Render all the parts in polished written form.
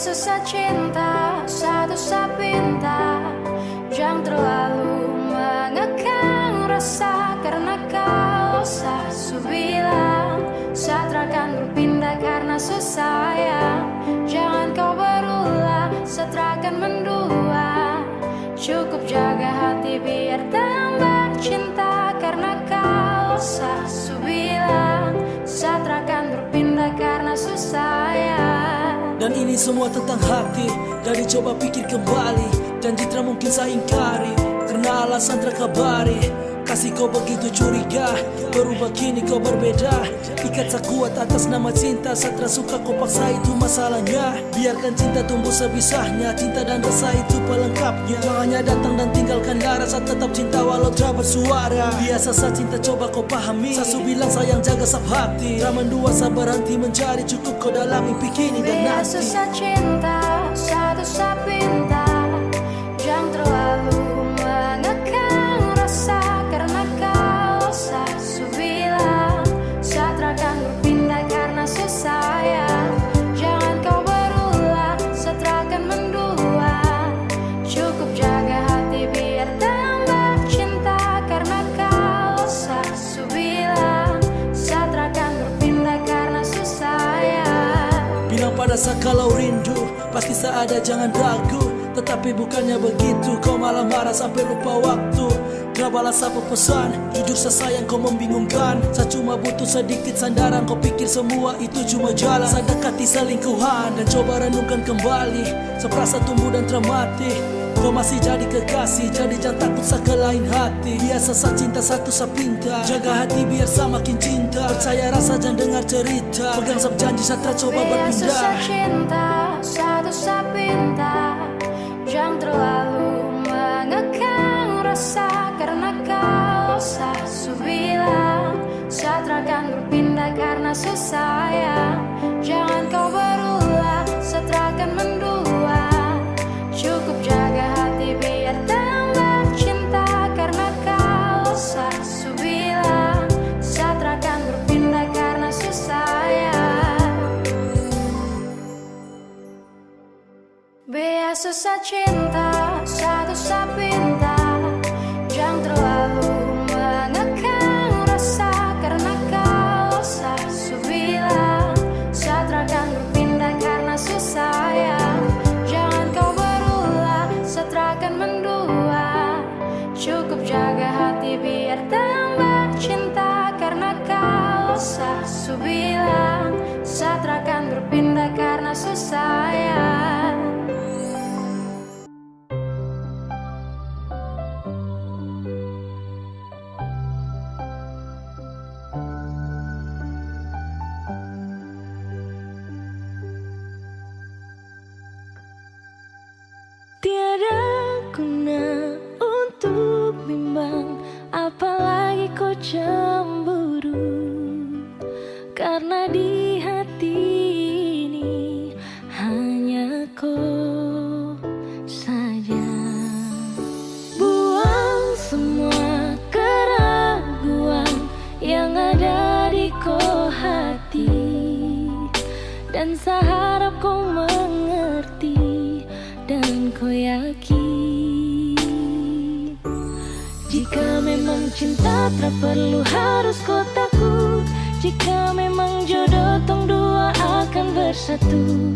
susah cinta, satu sapinta. Jangan terlalu mengekang rasa, karena kau su bilang saat akan berpindah karena susah ya. Jangan kau berulah saat akan mendua. Cukup jaga hati biar tambah cinta, karena kau su bilang saat akan berpindah karena susah ya. Dan ini semua tentang hati, jadi coba pikir kembali. Janji tak mungkin saya ingkari, karena alasan terkabari. Kasih kau begitu curiga, berubah kini kau berbeda. Ikat tak kuat atas nama cinta, saat suka kau paksa itu masalahnya. Biarkan cinta tumbuh sebisanya, cinta dan rasa itu pelengkapnya. Jangannya datang dan tinggalkan darah, saat tetap cinta walau tak bersuara. Biasa saat cinta coba kau pahami, Sasu bilang sayang jaga sab hati. Tak mendua sabar berhenti mencari, cukup kau dalam mimpi kini dan nanti. Biasa susah cinta, satu sapinta. Jangan terlalu mengekang rasa, karena kau su bilang saat akan berpindah karena susah ya. Jangan kau berulah saat akan mendua. Cukup jaga hati biar tambah cinta, karena kau su bilang saat akan berpindah karena susah ya. Bilang pada saat kalau rindu, pasti seada jangan ragu. Tetapi bukannya begitu, kau malah marah sampai lupa waktu. Gak balas apa pesan, jujur saya sayang kau membingungkan. Saya cuma butuh sedikit sandaran, kau pikir semua itu cuma jalan. Saya dekati selingkuhan dan coba renungkan kembali. Seperasa tumbuh dan termati, kau masih jadi kekasih, jadi jangan takut sa ke lain hati. Biasa sa cinta satu sa pinta, jaga hati biar sa makin cinta. Percaya rasa jangan dengar cerita, pegang sab janji satra coba Biasa susah berpindah. cinta, satu sapinta. Jangan terlalu mengekang rasa, karena kau su bilang saat akan berpindah karena susah ya. Jangan kau berulah saat akan mendua. Cukup jaga hati biar tambah cinta, karena kau su bilang saat akan berpindah karena susah ya. Biasa susah cinta, satu sapinta. Jangan terlalu mengekang rasa, karena kau su bilang saat akan berpindah karena susah ya. Jangan kau berulah saat akan mendua. Cukup jaga hati biar tambah cinta, karena kau su bilang saat akan berpindah karena susah ya. Tiada guna untuk bimbang, apalagi kau cemburu. Karena di hati ini hanya kau saja. Buang semua keraguan yang ada di kau hati, dan saya harap kau mengerti dan kau yakin. Jika memang cinta tak perlu harus kau takut. Jika memang jodoh tong dua akan bersatu.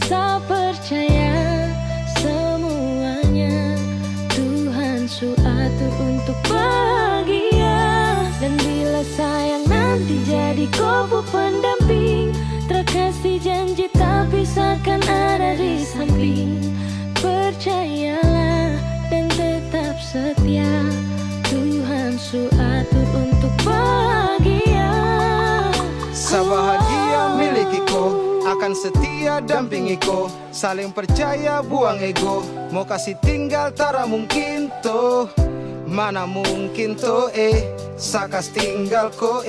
Saya percaya semuanya Tuhan su atur untuk bahagia. Dan bila sayang nanti jadi kau pendamping, terkasih janji tak bisa kan ada di samping. Percayalah dan tetap setia, Tuhan su atur untuk bahagia. Sabahagia miliki ko, akan setia dampingi ko. Saling percaya buang ego, mau kasih tinggal tara mungkin to. Mana mungkin to sakas tinggal ko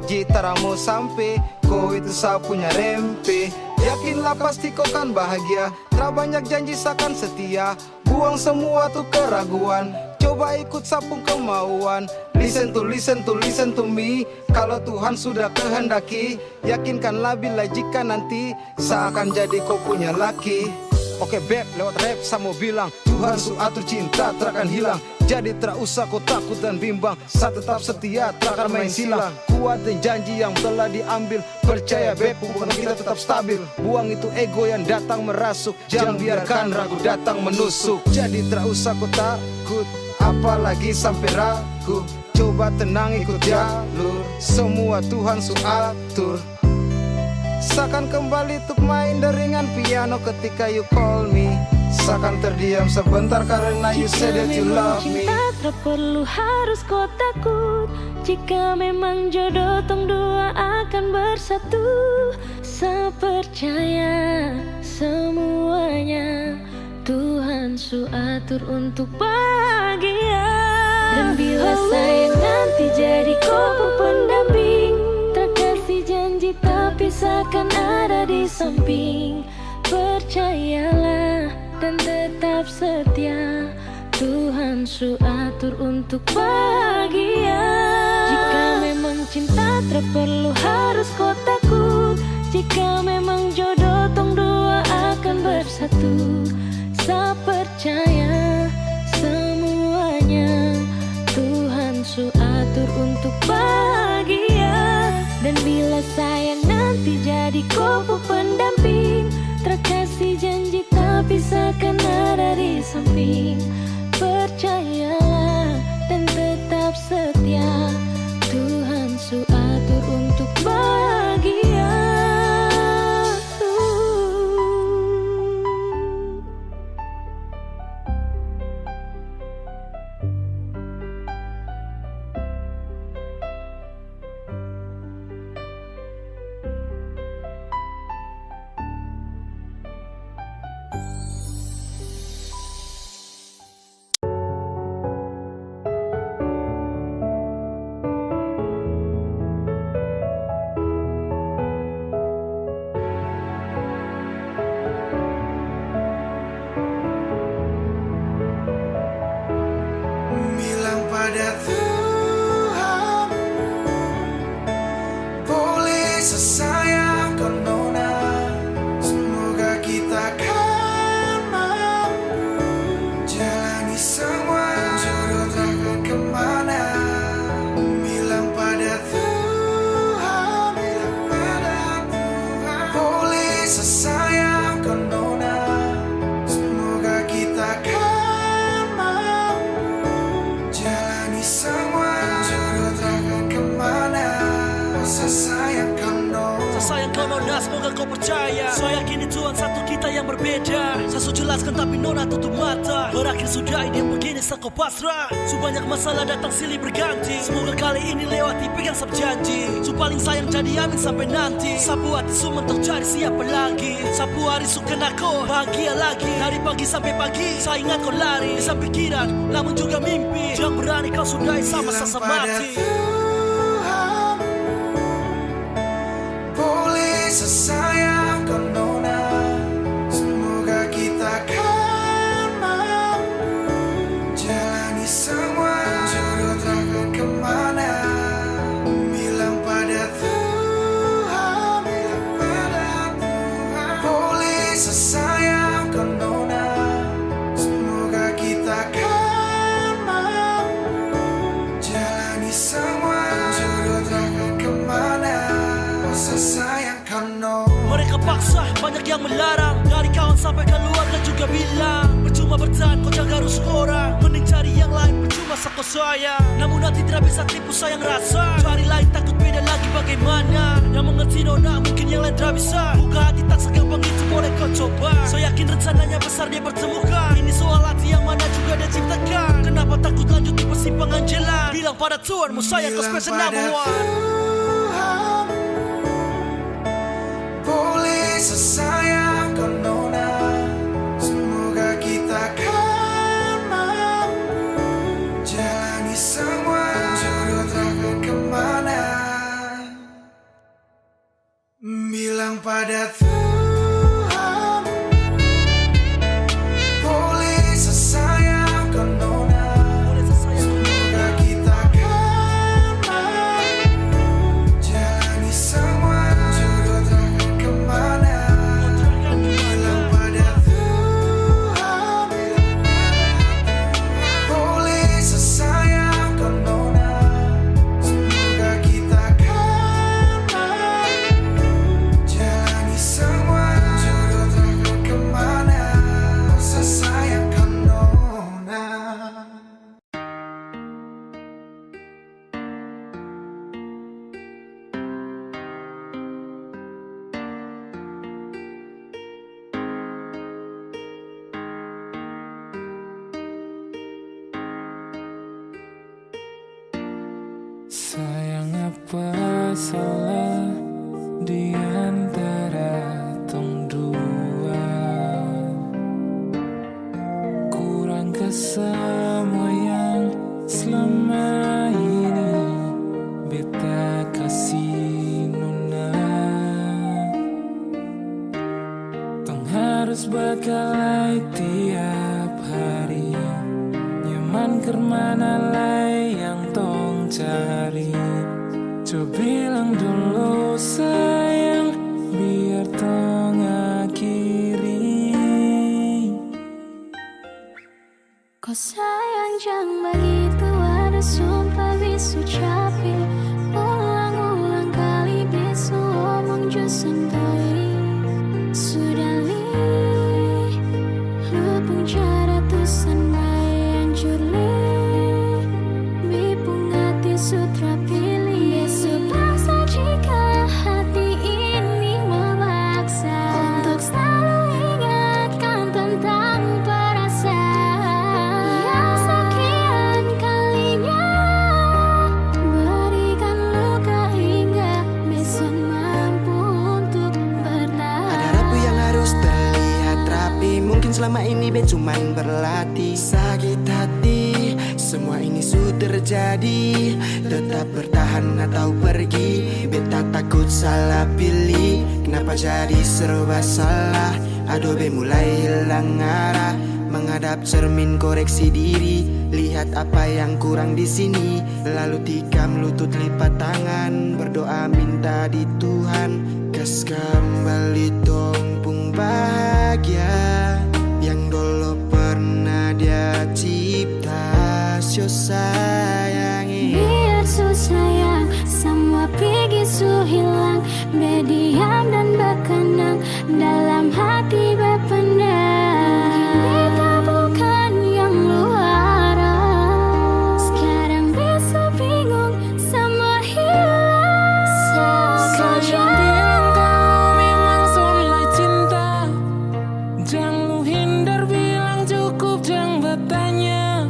Jitara mau sampai, ko itu sa punya rempe. Yakinlah pasti kau kan bahagia, tak banyak janji sakan setia. Buang semua tuh keraguan, coba ikut sapung kemauan. listen to me. Kalau Tuhan sudah kehendaki, yakinkanlah bila jika nanti seakan jadi kau punya laki. Oke beb, lewat rap sama bilang Tuhan su atur cinta takkan hilang. Jadi tak usah kau takut dan bimbang, saat tetap setia takkan main silang. Kuat dan janji yang telah diambil, percaya beb hubungan kita tetap stabil. Buang itu ego yang datang merasuk, jangan biarkan ragu datang menusuk. Jadi tak usah kau takut, apalagi sampai ragu. Coba tenang ikut jalur, semua Tuhan su atur. Seakan kembali untuk main deringan piano ketika you call me. Seakan terdiam sebentar karena you said that you love me. Cinta tak perlu harus kau takut. Jika memang jodoh tong dua akan bersatu. Saya percaya semuanya Tuhan su atur untuk bahagia. Dan bila sayang nanti jadi kau pendamping, terkasih janji tapi seakan ada di samping. Percayalah dan tetap setia, Tuhan su atur untuk bahagia. Jika memang cinta tak perlu harus kau takut. Jika memang jodoh tong dua akan bersatu. Saya percaya semuanya Tuhan su atur untuk bahagia. Dan bila sayang nanti jadi kau pendamping, terkasih janji tapi seakan ada di samping. Percayalah dan tetap setia, Tuhan su atur untuk bahagia. Bilang pada Tuhan, boleh sesayang kau nona. Semoga kita kan mampu jalani semua jodoh takkan kemana. Bilang pada Tuhan, boleh sesayang kau nona. Semoga kita kan mampu jalani semua jodoh takkan kemana. Sesayang kau nona. Sayang kau nona, semoga kau percaya. Saya yakin Tuhan satu kita yang berbeda. Saya sudah jelaskan tapi nona tutup mata. Berakhir sudah ini yang begini saat kau pasrah. Sebanyak masalah datang silih berganti. Semoga kali ini lewati pegang sab janji. Su paling sayang jadi amin sampai nanti. Sapu hati su mentok cari siapa lagi. Sapu hari su kena kau bahagia lagi. Dari pagi sampai pagi saya ingat kau lari. Bisa pikiran namun juga mimpi. Jangan berani kau sudahi sama sasa mati. Tuhan, boleh sesayang kau nona. Semoga kita kan mampu jalani semua jodoh takkan kemana. Bilang pada Tuhan, boleh sesayang kau nona. Semoga kita kan mampu jalani semua jodoh takkan kemana. Sesayang kau nona. Mereka paksa, banyak yang melarang. Dari kawan sampai keluarga juga bilang percuma bertahan, kau jaga rusuh orang. Mending cari yang lain, percuma sako sayang. Namun nanti tidak bisa tipu sayang rasa. Cari lain takut beda lagi bagaimana. Yang mengerti nona mungkin yang lain tidak bisa. Buka hati tak segampang itu boleh kau coba. Saya yakin rencananya besar dia pertemukan. Ini soal hati yang mana juga dia ciptakan. Kenapa takut lanjut di persimpangan jalan. Bilang pada Tuhanmu sayang kau special number one. Boleh sesayang kau nona. Semoga kita kan mampu jalani semua jodoh takkan kemana. Bilang pada Tuhan, boleh sesayang kau nona. Semoga kita kan masalah di antara tong dua. Kurang ke semua yang selama ini beta kasih nona. Tong harus berkelahi tiap hari, nyaman kermana lai yang tong cari. Coba bilang dulu sayang, biar tong akhiri. Kau sayang jangan begitu, ada sumpah bisu capi. Ulang-ulang kali bisu omong jo sendiri. Sudah li, lupung cara tusan bayang juli. Bipung hati sutra pilih. Besok paksa jika hati ini memaksa untuk selalu ingatkan tentang perasaan yang sekian kalinya berikan luka hingga besok mampu untuk bertahan. Ada rapi yang harus terlihat rapi, mungkin selama ini bet cuman berlatih. Sakit hati, semua ini sudah terjadi. Tetap bertahan atau pergi, beta takut salah pilih. Kenapa jadi serba salah? Aduh be mulai hilang arah. Menghadap cermin koreksi diri, lihat apa yang kurang di sini. Lalu tikam lutut lipat tangan, berdoa minta di Tuhan. Kas kembali tompung bahagia yang dulu pernah dia cipta. Syo sayangi, Biar su sayang, semua pergi su hilang. Berdiam dan berkenang, dalam hati berpenang. Kita bukan yang luar. Sekarang besok bingung, semua hilang. Sayang bilang kau memang soleh cinta, jangan lu hindar bilang cukup jangan bertanya.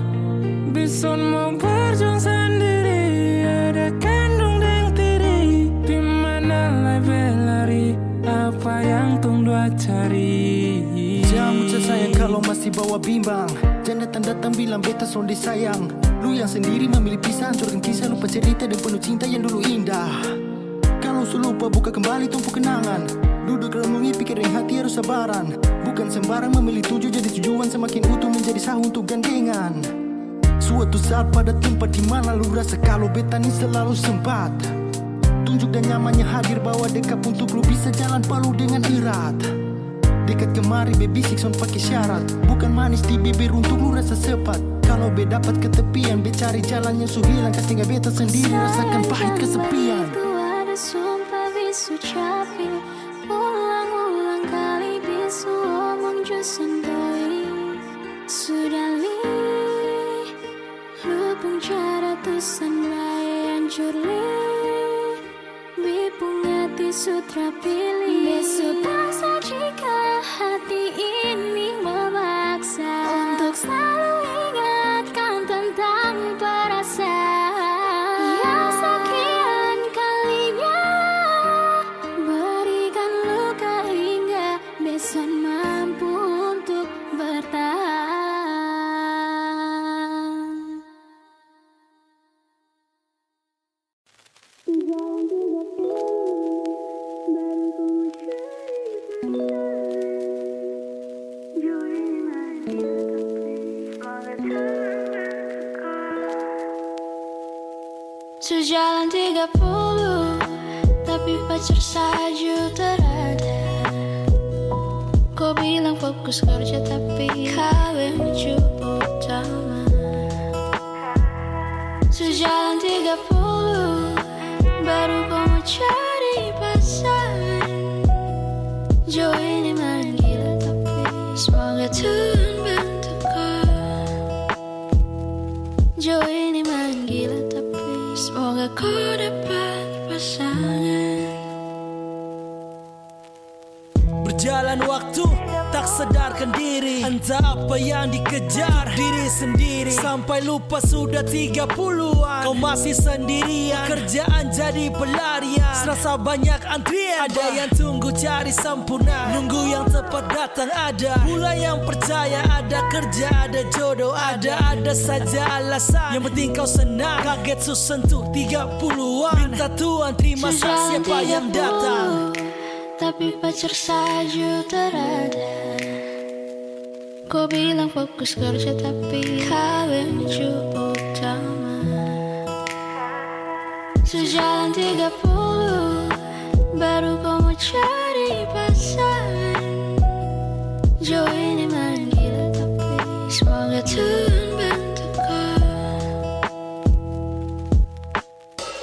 Bison mau berjuang sendiri, ada kandung dan tiri. Dimana lai berlari, apa yang tong dua cari. Jangan ucap sayang kalau masih bawa bimbang. Jangan datang-datang bilang beta sonde sayang. Lu yang sendiri memilih pisah, hancurkan kisah, lupa cerita dan penuh cinta yang dulu indah. Kalau su lupa buka kembali tumpu kenangan. Duduk renungi pikirin hati harus sabaran. Bukan sembarang memilih tujuh jadi tujuan, semakin utuh menjadi sah untuk gandengan. Suatu saat pada tempat di mana lu rasa kalau beta ini selalu sempat. Tunjuk dan nyamannya hadir bawa dekat untuk lu bisa jalan palu dengan erat. Dekat kemari baby sikson pakai syarat, bukan manis di bibir untuk lu rasa sepat. Kalau be dapat ketepian, be cari jalan yang su hilang, kas tinggal beta sendiri rasakan pahit kesepian. Itu ada sumpah bisu capi. Ulang-ulang kali bisu omong jo sendiri. Sudah li, lupung cara tusan bayang juli. Bipung hati sutra pilih. Besok paksa jika hati ini memaksa untuk selalu ingatkan tentang perasaan yang sekian kalinya berikan luka hingga besok mampu untuk bertahan. Sejalan 30, tapi pacar saja terada. Kau bilang fokus kerja tapi kawin cukup utama. Sejalan 30, baru kau mau cari pasangan. Jo ini main gila tapi semoga Tuhan bantu kau. Jo ini main gila tapi semoga kau dapat pasangan. Berjalan waktu, tak sadarkan diri. Entah apa yang dikejar diri sendiri, sampai lupa sudah 30-an. Kau masih sendirian, kerjaan jadi pelarian. Serasa banyak antrian, ada yang tunggu cari sempurna, nunggu yang tepat datang ada. Pula yang percaya ada kerja, ada jodoh, ada saja alasan. Yang penting kau senang, kaget susentuh 30-an. Minta Tuhan terima siapa yang datang, tapi pacar saja terada. Kau bilang fokus kerja tapi kawin cukup utama. Sejalan 30 baru kau mau cari pasangan. Jauh ini manggil tapi semoga Tuhan bantu kau.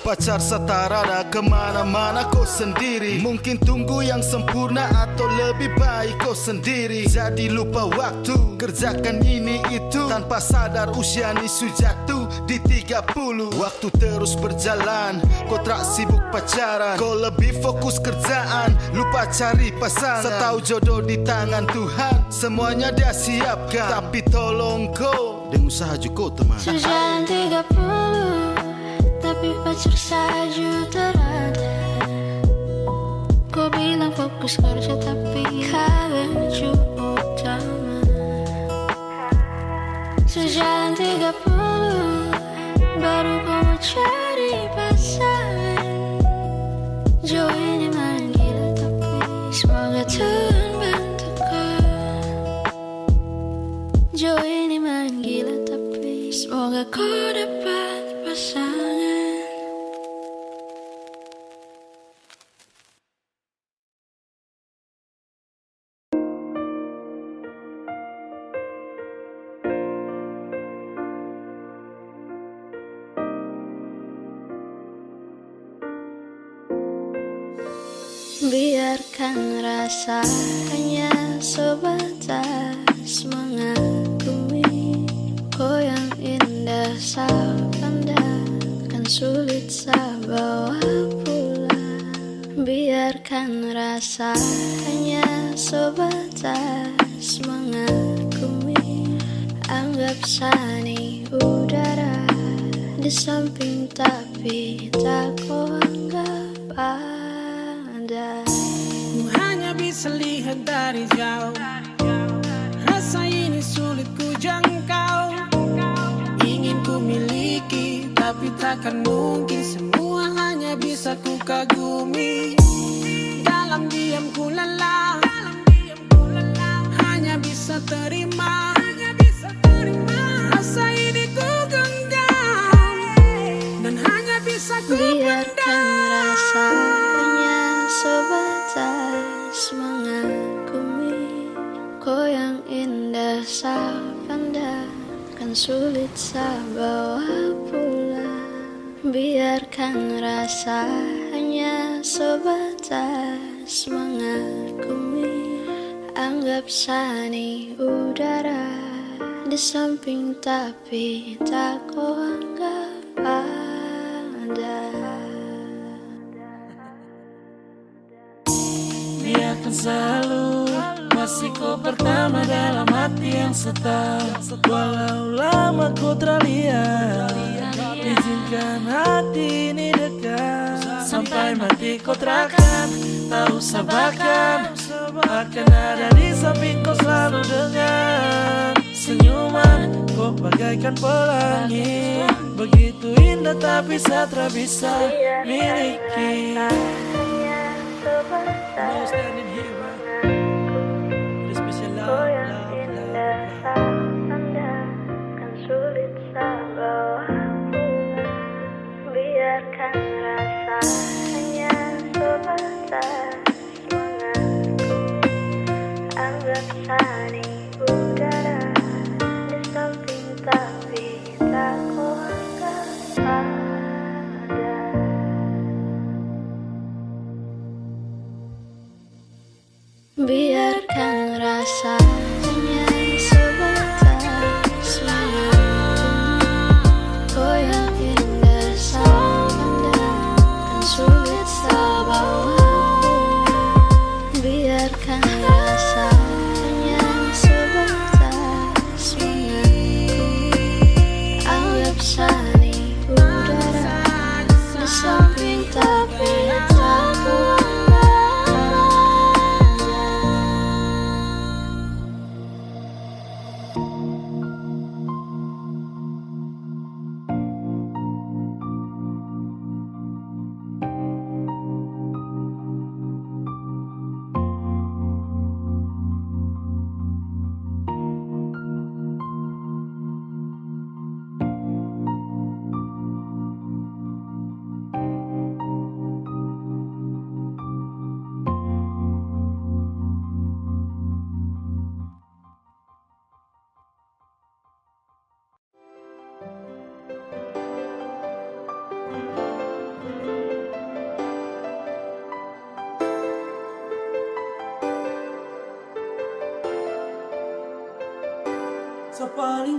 Pacar setara dah kemana-mana kau sendiri. Mungkin tunggu yang sempurna atau lebih baik kau sendiri. Jadi lupa waktu, kerjakan ini itu, tanpa sadar usia ni jatuh di 30. Waktu terus berjalan, kau tak sibuk pacaran. Kau lebih fokus kerjaan, lupa cari pasangan. Setahu jodoh di tangan Tuhan, semuanya dia siapkan. Tapi tolong kau dengan usaha juga teman. Sejalan 30 tapi pacar saja terada. Kau bilang fokus kerja tapi kawin cukup utama. Sejalan 30 baru kau mau cari pasangan. Jauh ini manggil tapi semoga Tuhan bantu kau. Jauh ini manggil tapi semoga kau dapat pasangan. Biarkan rasa hanya sebatas mengagumi. Kau yang indah saat pandang kan sulit saya bawa pulang. Biarkan rasa hanya sebatas mengagumi. Anggap sani udara di samping tapi tak kau anggap ada. Ku hanya bisa lihat dari jauh, rasa ini sulit ku jangkau. Ingin ku miliki tapi takkan mungkin. Semua hanya bisa ku kagumi. Dalam diam ku lelah, hanya bisa terima. Rasa ini ku genggam dan hanya bisa ku biarkan rasa hanya sebatas mengagumi. Kau yang indah saya pandang kan sulit saya bawa pulang. Biarkan rasa hanya sebatas mengagumi. Anggap sani udara di samping tapi tak kau anggap ada. Biarkan selalu masih kau pertama dalam hati yang setia. Walau lama kau terlihat, izinkan hati ini dekat. Sampai mati kau terakan, tak usah bahkan. Akan ada di samping kau selalu dengan senyuman. Kau bagaikan pelangi, begitu indah tapi saya tak bisa miliki. No standing here, man. This special love. Biarkan rasa hanya sebatas mengagumi. Anggap sani udara di samping tapi tak kau anggap ada. Biarkan rasa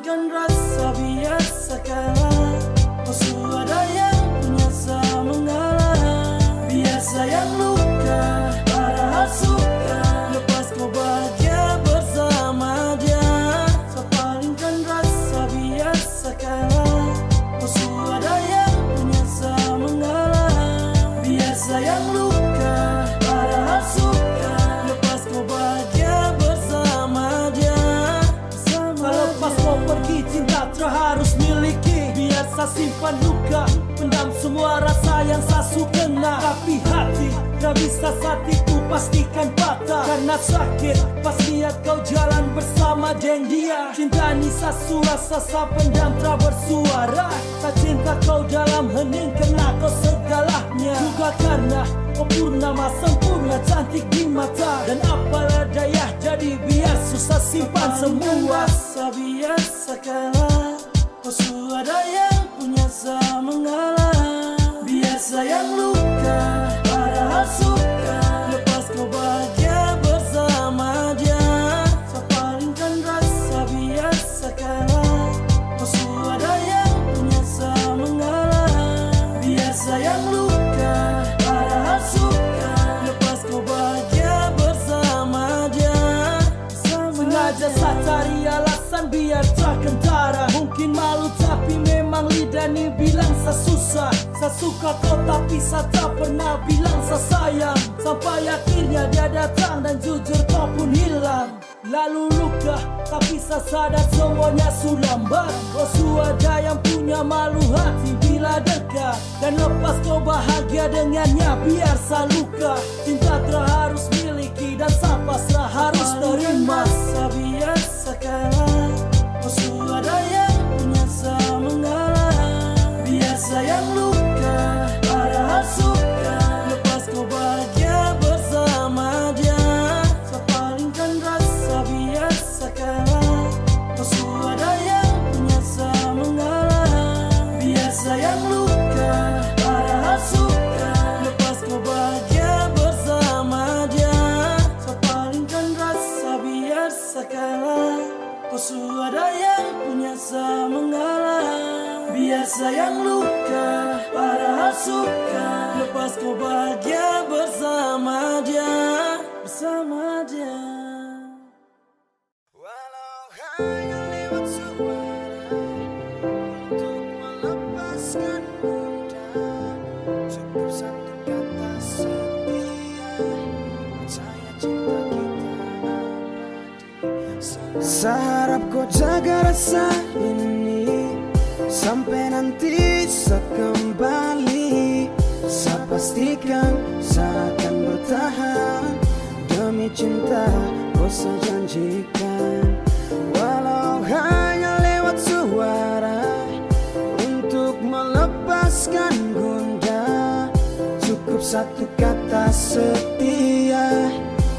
palingkan rasa biasa kalah. Oh ada yang punya sama mengalah. Biasa yang luka, padahal suka. Lepas kau bahagia bersama dia. So palingkan rasa biasa kalah. Oh ada yang punya sama mengalah. Biasa yang luka, padahal suka. Lepas kau bahagia bersama dia. Selepas kau pergi cinta terharus miliki. Biar saya simpan luka, pendam semua rasa yang saya kena. Tapi hati tak bisa saat itu pastikan patah. Karena sakit pas lihat kau jalan bersama geng dia. Cinta ni saya rasa saya pendam tak bersuara. Saya cinta kau dalam hening karena kau segalanya. Juga karena kau purnama sempurna cantik di mata. Dan apalah daya jadi biar susah simpan semua. Rasa biasa kalah. Oh ada yang punya sama mengalah. Biasa yang luka, padahal suka. Lepas kau bahagia bersama dia. So palingkan rasa biasa kalah. Oh ada yang punya sama mengalah. Biasa yang luka, padahal suka. Lepas kau bahagia bersama dia. Sengaja saya cari alasan biar tak kentara. Mungkin malu tapi memang lidah ni bilang saya susah. Saya suka kau tapi saya tak pernah bilang saya sayang. Sampai akhirnya dia datang dan jujur kau pun hilang. Lalu luka tapi saya sadar semuanya sulambat. Oh ada yang punya malu hati bila dekat. Dan lepas kau bahagia dengannya biar saya luka. Cinta terharus miliki dan saya pasrah harus terima. Rasa biasa kalah. Oh ada yang punya sama mengalah. Biasa yang luka, padahal suka. Lepas kau bahagia bersama dia. So palingkan rasa biasa kalah. Oh ada yang punya sama mengalah. Biasa yang luka, padahal suka. Lepas kau bahagia bersama dia. So palingkan rasa biasa kalah. Oh ada yang punya sama mengalah. Biasa yang luka, padahal suka. Lepas kau bahagia bersama dia. Bersama dia. Walau hanya lewat suara untuk melepaskan gundah. Cukup satu kata setia. Percaya cinta kita abadi. Seharap kau jaga rasa ini sampai nanti saya kembali. Saya pastikan saya akan bertahan. Demi cinta kau saya janjikan. Walau hanya lewat suara untuk melepaskan gundah. Cukup satu kata setia.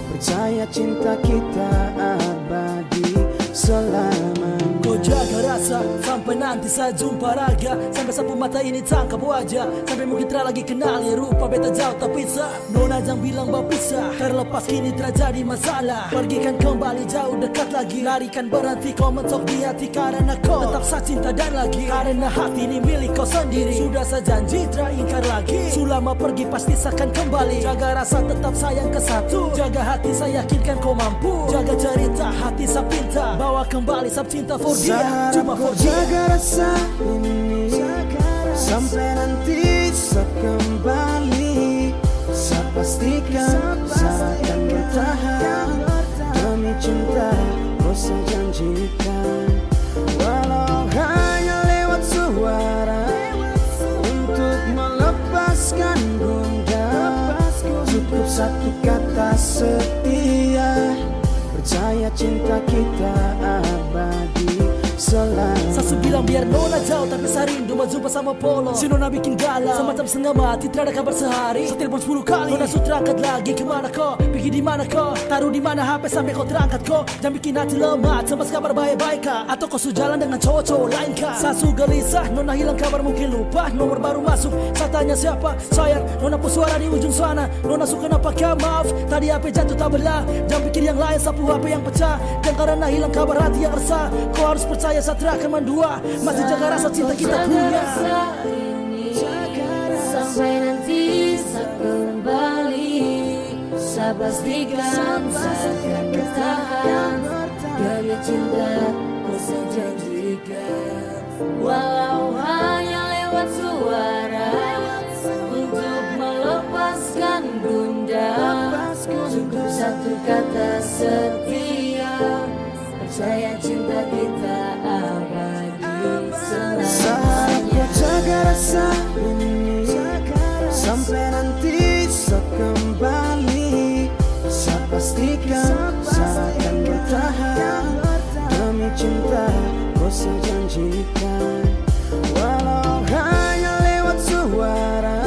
Percaya cinta kita abadi selamanya. Kau jaga rasa sampai nanti saya jumpa raga. Sampai sapu mata ini tangkap wajah. Sampai mungkin tak lagi kenali rupa beta jauh tak bisa. Nona jangan bilang berpisah. Terlepas kini terjadi masalah. Pergikan kembali jauh dekat lagi. Larikan berhenti kau mentok di hati. Karena kau tetap saya cinta dan lagi. Karena hati ini milik kau sendiri. Sudah saya janji tak ingkar lagi. Selama pergi pasti saya akan kembali. Jaga rasa tetap sayang ke satu. Jaga hati saya yakinkan kau mampu. Jaga cerita hati saya pinta. Bawa kembali sab cinta for dia. Cuma for dia. Jaga rasa ini sampai nanti saya kembali. Saya pastikan saya akan bertahan. Demi cinta kau saya janjikan. Walau hanya lewat suara untuk melepaskan gundah. Cukup satu kata setia. Percaya cinta kita abadi selamanya. Maksud bilang biar nona jauh tapi sarindu mau jumpa sama Polo. Si nona bikin galau semacam setengah mati, tidak ada kabar sehari. Setelepon 10 kali, nona sudah terangkat lagi. Kemana kau? Pergi di mana kau? Taruh di mana HP sampai kau terangkat kau? Jangan bikin hati lemah, sempat kabar baik-baik kah? Atau kau sudah jalan dengan cowok-cowok lain kah? Sasu gelisah, nona hilang kabar mungkin lupa. Nomor baru masuk, saya tanya siapa? Sayang, nona pun suara di ujung sana. Nona suka nak pakai maaf, tadi HP jatuh tak belah. Jangan pikir yang lain sapu HP yang pecah. Dan karena hilang kabar hati yang resah, kau harus percaya Satria akan mendua. Masih jaga rasa cinta kita punya. Sampai nanti saya kembali, saya pastikan saya akan bertahan demi cinta kau saya janjikan. Walau hanya lewat suara, untuk melepaskan gundah, cukup satu kata setia, percaya cinta kita abadi selamanya. Jaga rasa ini sampai nanti saya kembali, saya pastikan saya akan bertahan demi cinta kau saya janjikan. Walau hanya lewat suara,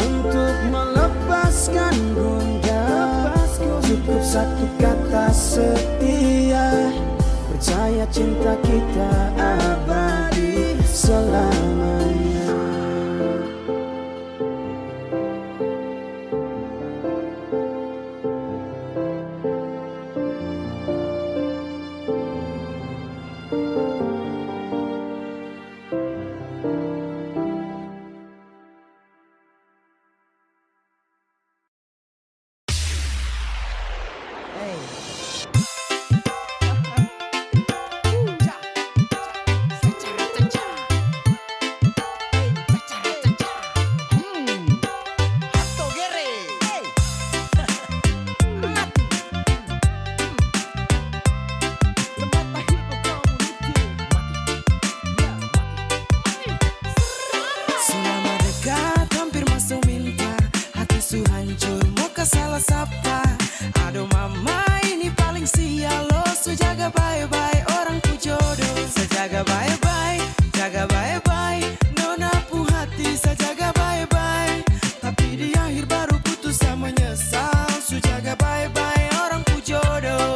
untuk melepaskan gundah, cukup satu kata setia, percaya cinta kita abadi selamanya. Salah sapa, aduh mama ini paling sial lo. Sejaga bye-bye orang ku jodoh, sejaga bye-bye, jaga bye-bye. Nona pu hati sejaga bye-bye, tapi di akhir baru putus sama menyesal. Sejaga bye-bye orang ku jodoh.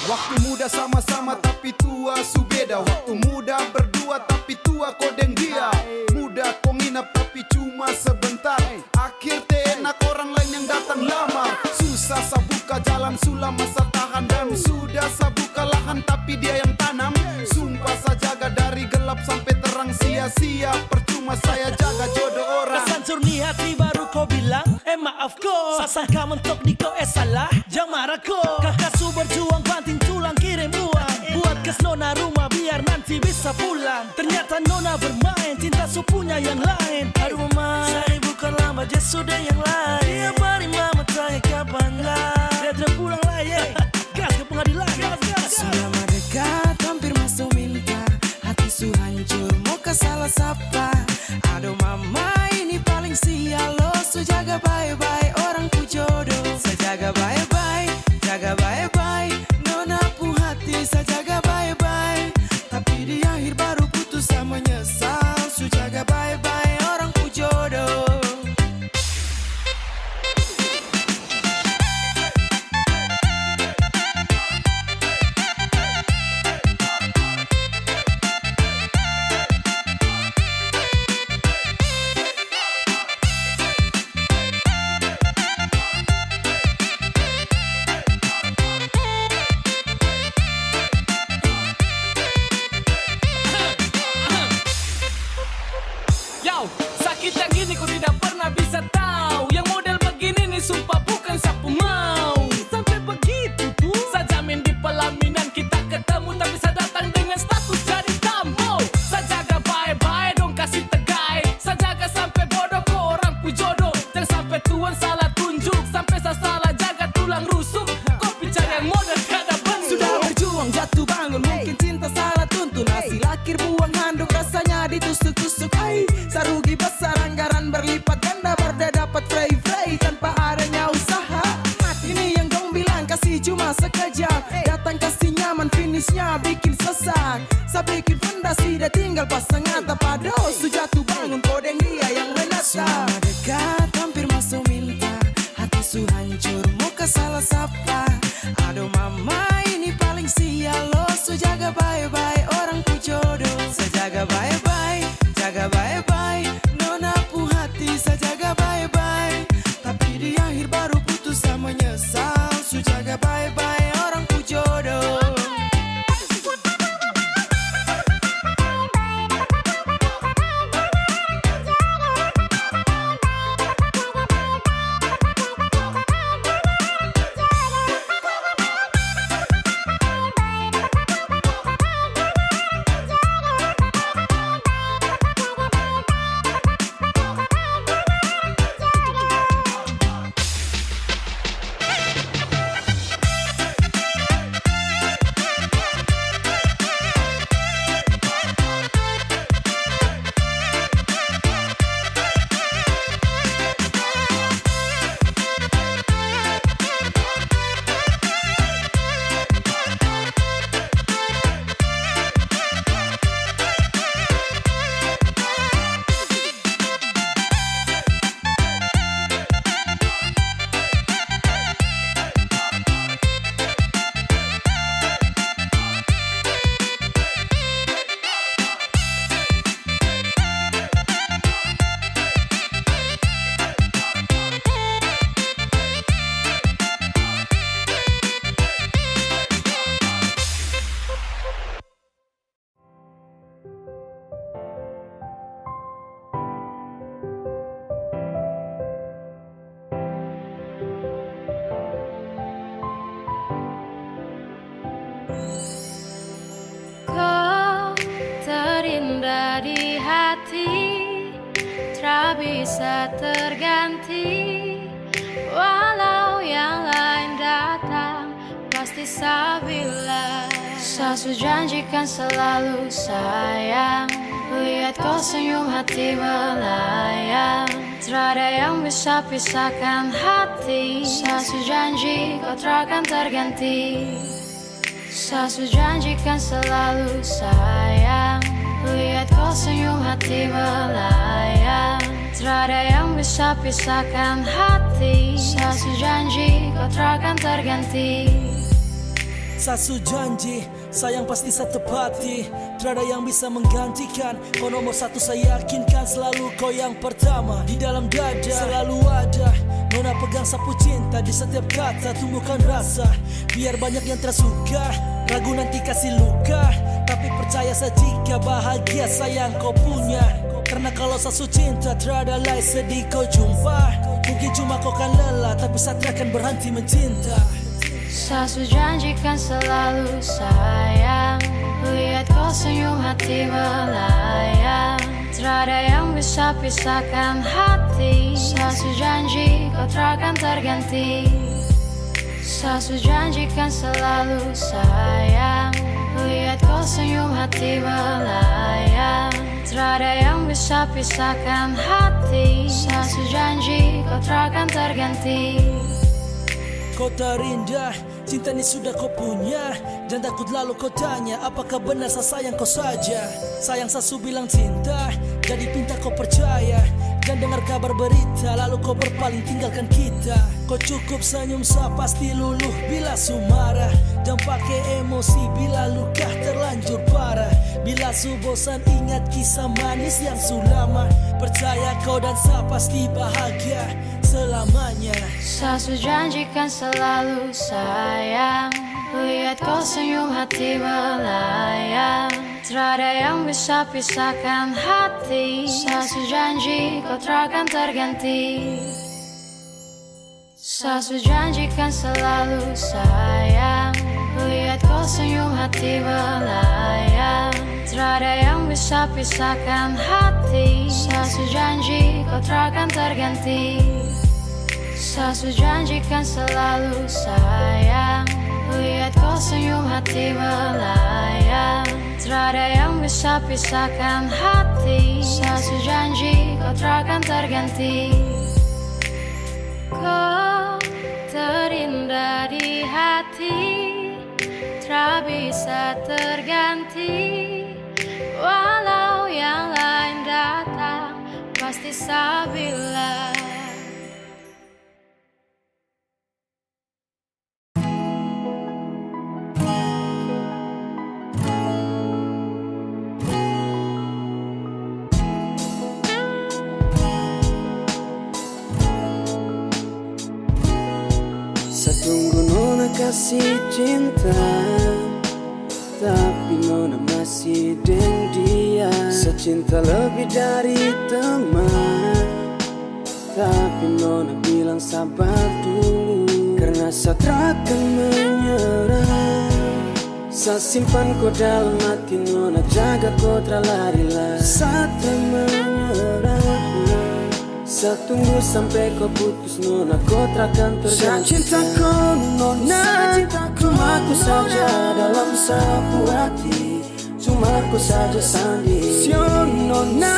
Waktu muda sama-sama tapi tua su beda. Waktu muda berdua tapi tua kau dan dia. Muda kau nginap tapi cuma sebentar. Akhir enak orang lain yang datang lama. Susah sabuka jalan sulam masa tahan. Dan sudah sabuka lahan tapi dia yang tanam. Sumpah saya jaga dari gelap sampai terang. Sia-sia percuma saya jaga jodoh orang. Kesancur ni hati baru kau bilang maaf ko. Sasangka mentok di kau salah. Jangan marah ko. Kakak su berjuang banting tulang kirim uang. Buat kes nona rumah biar nanti bisa pulang. Ternyata nona bermain, cinta su punya yang lain. Aduh mama, saya bukan lama, dia sudah yang lain. Tiap hari mama tanya kapan lah. Dia pulang lah ye. Gas ke pengadilan. Sudah mendekat, hampir masuk minta. Hati su hancur, mau ke salah sapa. Aduh mama ini paling sial lo. Sejaga bye-bye orang ku jodoh, sejaga bye-bye, jaga bye-bye. Nona pu hati sejaga bye-bye, tapi di akhir baru putus sama menyesal. Sejaga bye-bye orang ku jodoh. Sakit yang gini ku tidak pernah bisa tahu. Yang model begini nih sumpah bukan sapu mau. Sampai begitu tuh saya jamin di pelaminan kita ketemu. Tapi saya datang dengan status jadi tamu. Saya jaga bye-bye dong kasih tegai. habisnya bikin sesak. Saya bikin fondasi dia tinggal pasang atap. Aduh, su jatuh bangun kodeng dia yang menatap. Selama dekat hampir masuk minta, hati su hancur muka salah sapa. Aduh mama ini paling sial lo, su jaga baik-baik orang ku jodoh. Saya jaga baik-baik, jaga baik-baik. Nona pu hati saya jaga baik-baik. Tapi di akhir baru putus saya menyesal. Su jaga baik-baik orang ku jodoh. Kau terindah di hati, tak bisa terganti. Walau yang lain datang, pasti saya bilang. Saya janjikan selalu sayang. Lihat kau senyum hati melayang. Tiada yang bisa pisahkan hati. Saya janji kau takkan terganti. Saya janjikan selalu sayang. Lihat kau senyum hati melayang. Tiada yang bisa pisahkan hati. Saya janji kau takkan terganti. Sasu janji, sayang pasti saya tepati. Tiada yang bisa menggantikan. Kau nomor satu saya yakinkan. Selalu kau yang pertama. Di dalam dada selalu ada. Nona pegang sapu cinta. Di setiap kata tumbuhkan rasa. Biar banyak yang tersuka, ragu nanti kasih luka. Tapi percaya saya jika bahagia sayang kau punya. Karena kalau sasu cinta tiada lain sedih kau jumpa. Mungkin cuma kau kan lelah, tapi saya takkan berhenti mencinta. Saya janjikan selalu sayang. Lihat kau senyum hati melayang. Tiada yang bisa pisahkan hati. Saya janji kau takkan terganti. Saya janjikan selalu sayang. Lihat kau senyum hati melayang. Tiada yang bisa pisahkan hati. Saya janji kau takkan terganti. Kau terindah, cinta ini sudah kau punya. Jangan takut lalu kau tanya, apakah benar saya sayang kau saja. Sayang sasu bilang cinta, jadi pinta kau percaya. Jangan dengar kabar berita, lalu kau berpaling tinggalkan kita. Kau cukup senyum, saya pasti luluh bila su marah. Jangan pakai emosi bila luka terlanjur parah. Bila su bosan ingat kisah manis yang su lama. Percaya kau dan saya pasti bahagia selamanya. Saya janjikan selalu sayang. Lihat kau senyum hati melayang. Tiada yang bisa pisahkan hati. Saya janji kau takkan terganti. Saya janjikan selalu sayang. Lihat kau senyum hati melayang. Tiada yang bisa pisahkan hati. Saya janji kau takkan terganti. Saya janjikan selalu sayang. Lihat kau senyum hati melayang. Tiada yang bisa pisahkan hati. Saya janji kau takkan terganti. Kau terindah di hati. tak bisa terganti. Walau yang lain datang pasti sabila. Satunggu nona kasih cinta, tapi nona masih deng dia. Secinta lebih dari teman, tapi nona bilang sabar dulu. Karena saya takkan menyerah, saya simpan kau dalam hati nona, jaga kau terlari-lari. Saya tak menyerah, saya tunggu sampai kau putus nona, kau takkan tergantikan. Saya cinta kau nona, cuma aku saja dalam sapu hati, cuma aku saja sandi. Sio nona,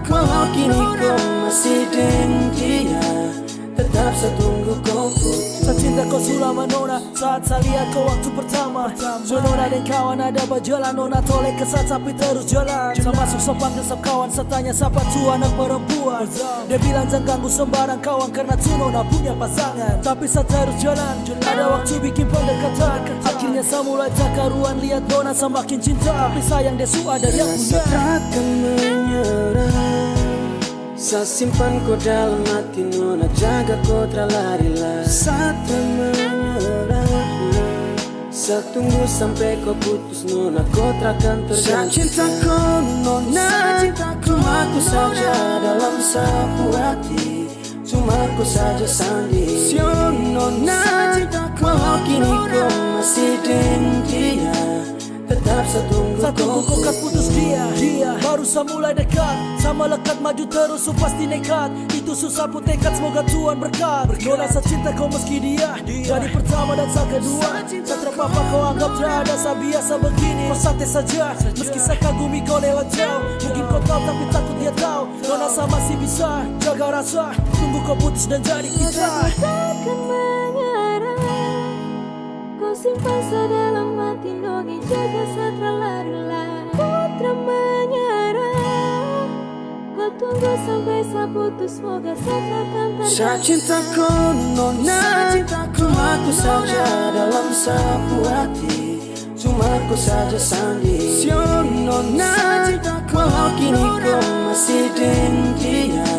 walau kini kau masih dengan dia, tetap saya tunggu kau putus. Saya cinta kau selama nona, saat saya lihat kau waktu pertama. So nona dan kawan ada berjalan, nona toleh kesat tapi terus jalan. Saya masuk sempat desap kawan, saya tanya siapa tu anak perempuan. Dia bilang jangan ganggu sembarang kawan karena tu nona punya pasangan. Tapi saya terus jalan, ada waktu bikin pendekatan. Akhirnya saya mulai tak karuan, lihat nona semakin cinta. Tapi sayang dia su ada dia punya. Saya takkan menyerah, saya simpan kau dalam hati nona, jaga kau terlari-lari. Saya tak menyerah, saya tunggu sampai kau putus nona, kau takkan tergantikan. Saya cinta kau nona, cuma aku saja dalam sapu hati, cuma aku saja sandi. Sio nona, walau kini kau masih dengan dia, tetap saya tunggu kau kas putus dia. Baru saya mulai dekat, sama lekat maju terus su pasti nekat. Itu susah pun tekad, semoga Tuhan berkat. Nona saya cinta kau meski dia jadi pertama dan saya kedua. Saya terpapar kau anggap terada, saya biasa begini. Kau santai saja, meski saya kagumi kau lewat jauh. Mungkin kau tahu tapi takut dia tahu. Nona saya masih bisa jaga rasa, tunggu kau putus dan jadi kita. Aku takkan menyerah, kau simpan saya dalam hati nona, jaga saya terlari-lari. Putra menyerah, kau tunggu sampai saya putus, semoga saya takkan tergantikan. Saya cinta kau nona, cuma aku saja dalam sapu hati, cuma aku saja sandi. Sio nona, walau kini kau masih dengan dia,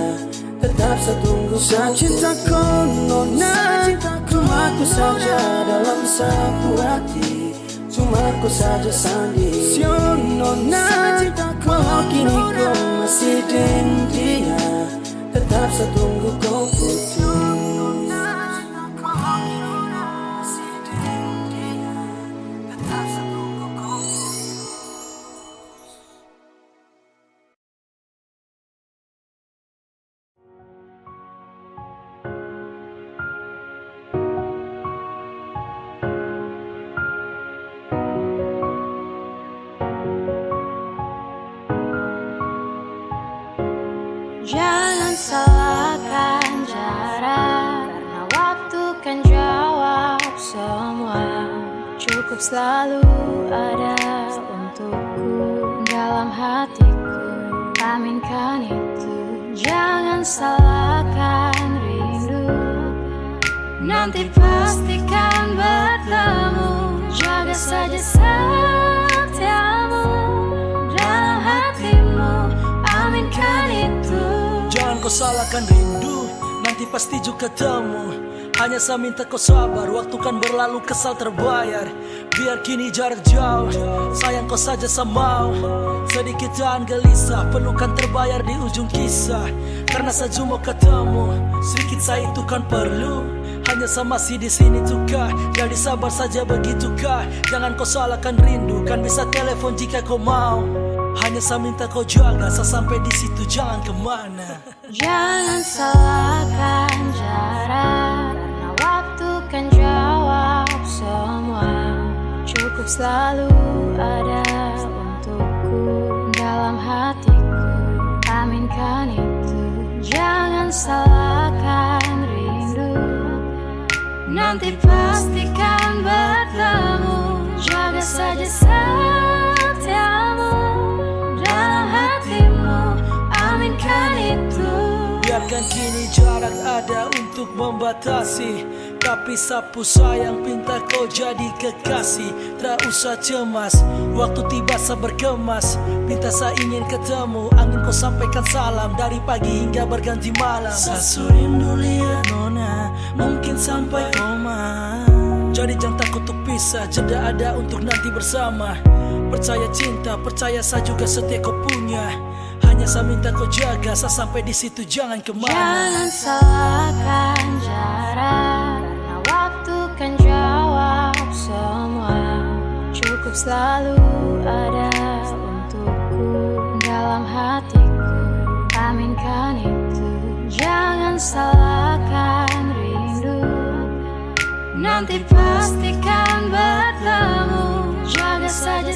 tetap saya tunggu. Saya cinta kau nona, cuma aku saja dalam sapu hati, cuma aku saja sandi. Sio nona, walau kini kau masih dengan dia, tetap saya tunggu kau putus. Jangan salahkan jarak, karena waktu kan jawab semua. Cukup selalu ada untukku dalam hatiku, aminkan itu. Jangan salahkan rindu, nanti pastikan bertemu. Jaga saja setiamu dalam hatimu, aminkan itu. Jangan kau salahkan rindu, nanti pasti juga ketemu. Hanya saya minta kau sabar, waktu kan berlalu kesal terbayar. Biar kini jarak jauh, sayang kau saja saya mau. Sedikit jangan gelisah, pelukan terbayar di ujung kisah. Karena saya cuma ketemu, sedikit saya itu kan perlu. Hanya saya masih di sini tukah, jadi sabar saja begitukah. Jangan kau salahkan rindu, kan bisa telepon jika kau mau. Hanya saya minta kau jaga, saya sampai di situ jangan kemana. Jangan salahkan jarak, karena waktu kan jawab semua. Cukup selalu ada untukku dalam hatiku, aminkan itu. Jangan salahkan rindu, nanti pastikan bertemu. saja setiamu dalam hatimu, aminkan itu. Biarkan kini jarak ada untuk membatasi, tapi sapu sayang pinta kau jadi kekasih. Tak usah cemas, waktu tiba sabar kemas. Pinta saya ingin ketemu, angin kau sampaikan salam. Dari pagi hingga berganti malam. Sasu rindu lihat nona, mungkin sampai koma. Jadi jangan takut untuk pisah, jeda ada untuk nanti bersama. Percaya cinta, percaya saya juga setia kau punya. Hanya saya minta kau jaga, saya sampai di situ jangan kemana. Jangan salahkan jarak, karena waktu kan jawab semua. Cukup selalu ada untukku dalam hatiku, aminkan itu. Jangan salahkan rindu, nanti pastikan bertemu. Jaga saja